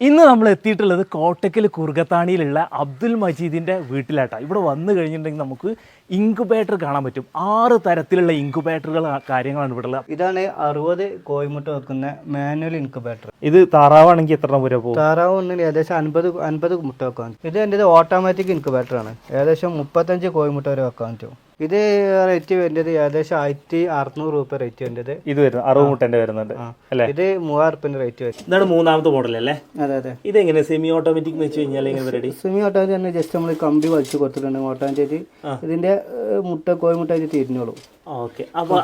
ഇന്ന് നമ്മൾ എത്തിയിട്ടുള്ളത് കോട്ടക്കൽ കുറുകത്താണിയിലുള്ള അബ്ദുൽ മജീദിൻ്റെ വീട്ടിലാട്ടാ. ഇവിടെ വന്നു കഴിഞ്ഞിട്ടുണ്ടെങ്കിൽ നമുക്ക് ഇൻക്യുബേറ്റർ കാണാൻ പറ്റും. 6 തരത്തിലുള്ള ഇൻക്യുബേറ്ററുകൾ കാര്യങ്ങളാണ് ഇവിടെ ഉള്ളത്. ഇതാണ് 60 കോഴിമുട്ട വെക്കുന്ന മാനുവൽ ഇൻക്യുബേറ്റർ. ഇത് താറാവാണെങ്കിൽ എത്ര രൂപ പോകും? താറാവ് ഉണ്ടെങ്കിൽ ഏകദേശം 50 മുട്ട വെക്കാൻ. ഇത് എൻ്റെ ഓട്ടോമാറ്റിക് ഇൻക്യുബേറ്റർ ആണ്. ഏകദേശം 35 കോഴിമുട്ട വരെ വെക്കാൻ പറ്റും. ഇത് റേറ്റ് വരുന്നത് ഏകദേശം 1600 രൂപ റേറ്റ് വരുന്നത്. ഇത് വരുന്നത് 60 മുട്ടൻ്റെ വരുന്നുണ്ട് അല്ലേ? ഇത് 3000 റേറ്റ് വരും. ഇതാണ് 3ാമത്തെ മോഡൽ അല്ലേ? അതെ അതെ. ഇതെങ്ങനെ സെമി ഓട്ടോമാറ്റിക് എന്ന് വെച്ച് കഴിഞ്ഞാൽ എങ്ങനെ പരിപാടി? സെമി ഓട്ടോമാറ്റിക് തന്നെ ജസ്റ്റ് നമ്മൾ കമ്പി വലിച്ചു കൊടുത്തിട്ടുണ്ട് ഓട്ടോമാറ്റിക്. ഇതിന്റെ കോഴിമുട്ട തിരിഞ്ഞോളൂ. ഓക്കെ. അപ്പൊ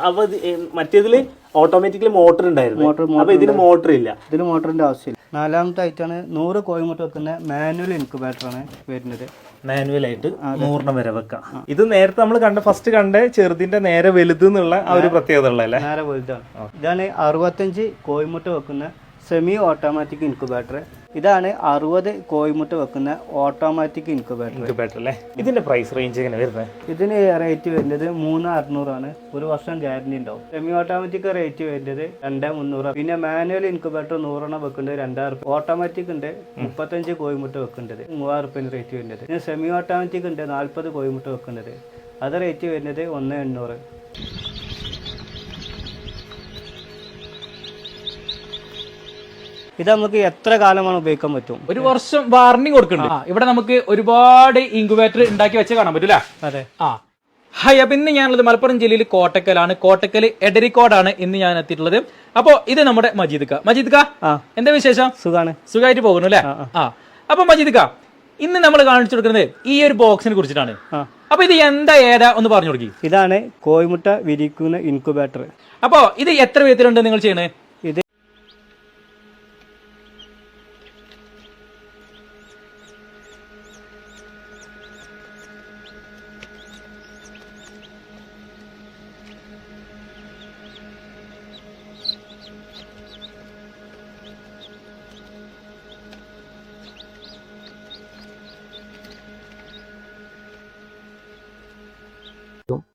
മറ്റേതില് ഓട്ടോമാറ്റിക്കലി മോട്ടർ ഉണ്ടായിരുന്നു. അപ്പൊ ഇതിന് മോട്ടർ ഇല്ല. ഇതിന് മോട്ടറിന്റെ ആവശ്യമില്ല. 4ാമത്തെ ആയിട്ടാണ് 100 കോഴിമുട്ട വെക്കുന്ന മാനുവൽ ഇൻക്യുബേറ്റർ ആണ് വരുന്നത്. മാനുവൽ ആയിട്ട് 100 വരെ വെക്കാം. ഇത് നേരത്തെ നമ്മൾ ഫസ്റ്റ് കണ്ട ചെറുതിന്റെ നേരെ വലുത് എന്നുള്ള ആ ഒരു പ്രത്യേകത ഉള്ളതല്ലേ? നേരെ വലുതാണ്. ഇതാണ് 65 കോഴിമുട്ട വെക്കുന്ന സെമി ഓട്ടോമാറ്റിക് ഇൻക്യുബേറ്റർ. ഇതാണ് 60 കോഴിമുട്ട വെക്കുന്ന ഓട്ടോമാറ്റിക് ഇൻക്യുബേറ്റർ അല്ലേ? ഇതിന്റെ പ്രൈസ് റേഞ്ച് എങ്ങനെ വരുന്നത്? ഇതിന് റേറ്റ് വരുന്നത് 3600 ആണ്. 1 വർഷം ഗ്യാരണ്ടി ഉണ്ടാവും. സെമി ഓട്ടോമാറ്റിക് റേറ്റ് വരുന്നത് 2300. പിന്നെ മാനുവൽ ഇൻക്യുബേറ്റർ 100 വെക്കുന്നത് 2000. ഓട്ടോമാറ്റിക് ഉണ്ട് 35 കോഴിമുട്ട വെക്കേണ്ടത് 3000 റേറ്റ് വരുന്നത്. പിന്നെ സെമി ഓട്ടോമാറ്റിക് ഉണ്ട് 40 കോഴിമുട്ട വെക്കുന്നത്. അത് റേറ്റ് വരുന്നത് 1800. ഇത് നമുക്ക് എത്ര കാലമാണ് ഉപയോഗിക്കാൻ പറ്റും? 1 വർഷം വാറന്റി കൊടുക്കുന്നുണ്ട്. ഇവിടെ നമുക്ക് ഒരുപാട് ഇൻക്യുബേറ്റർ ഉണ്ടാക്കി വെച്ച് കാണാൻ പറ്റൂല. അതെ. ഹായ്. അപ്പൊ ഇന്ന് ഞാനുള്ളത് മലപ്പുറം ജില്ലയിൽ കോട്ടക്കലാണ്. കോട്ടക്കൽ എടരിക്കോടാണ് ഇന്ന് ഞാൻ എത്തിയിട്ടുള്ളത്. അപ്പൊ ഇത് നമ്മുടെ മജീദ് ക എന്താ വിശേഷം? സുഖമായിട്ട് പോകുന്നു അല്ലേ? അപ്പൊ മജീദ് ക, ഇന്ന് നമ്മൾ കാണിച്ചു കൊടുക്കുന്നത് ഈ ഒരു ബോക്സിനെ കുറിച്ചിട്ടാണ്. അപ്പൊ ഇത് ഏതാ ഒന്ന് പറഞ്ഞു കൊടുക്കി. ഇതാണ് കോഴിമുട്ട വിരിക്കുന്ന ഇൻക്യുബേറ്റർ. അപ്പൊ ഇത് എത്ര വിധത്തിലുണ്ട് നിങ്ങൾ ചെയ്യണേ?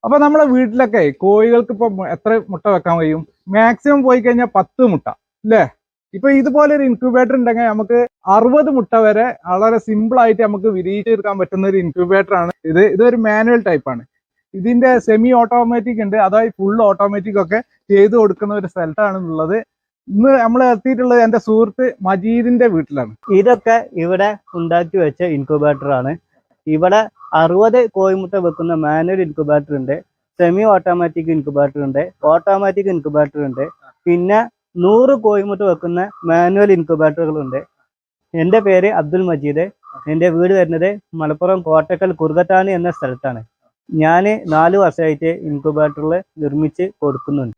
അപ്പൊ നമ്മളെ വീട്ടിലൊക്കെ കോഴികൾക്ക് ഇപ്പൊ എത്ര മുട്ട വെക്കാൻ കഴിയും? മാക്സിമം പോയി കഴിഞ്ഞാൽ 10 മുട്ട അല്ലേ? ഇപ്പൊ ഇതുപോലെ ഒരു ഇൻക്യുബേറ്റർ ഉണ്ടെങ്കിൽ നമുക്ക് 60 മുട്ട വരെ വളരെ സിമ്പിൾ ആയിട്ട് നമുക്ക് വിരിയിച്ചെടുക്കാൻ പറ്റുന്ന ഒരു ഇൻക്യുബേറ്റർ ആണ് ഇത്. ഇതൊരു മാനുവൽ ടൈപ്പ് ആണ്. ഇതിന്റെ സെമി ഓട്ടോമാറ്റിക് ഉണ്ട്, അതായത് ഫുൾ ഓട്ടോമാറ്റിക് ഒക്കെ ചെയ്തു കൊടുക്കുന്ന ഒരു സ്ഥലത്താണ് ഉള്ളത്. ഇന്ന് നമ്മൾ എത്തിയിട്ടുള്ളത് എന്റെ സുഹൃത്ത് മജീദിന്റെ വീട്ടിലാണ്. ഇതൊക്കെ ഇവിടെ ഉണ്ടാക്കി വെച്ച ഇൻക്യുബേറ്റർ ആണ്. ഇവിടെ 60 കോഴിമുട്ട വെക്കുന്ന മാനുവൽ ഇൻക്യുബേറ്റർ ഉണ്ട്, സെമി ഓട്ടോമാറ്റിക് ഇൻക്യുബേറ്റർ ഉണ്ട്, ഓട്ടോമാറ്റിക് ഇൻക്യുബേറ്റർ ഉണ്ട്, പിന്നെ 100 കോഴിമുട്ട വെക്കുന്ന മാനുവൽ ഇൻക്യുബേറ്ററുകളുണ്ട്. എൻ്റെ പേര് അബ്ദുൽ മജീദ്. എൻ്റെ വീട് വരുന്നത് മലപ്പുറം കോട്ടക്കൽ കുറുകത്താണി എന്ന സ്ഥലത്താണ്. ഞാൻ 4 വർഷമായിട്ട് ഇൻക്യുബേറ്ററിൽ നിർമ്മിച്ച് കൊടുക്കുന്നുണ്ട്.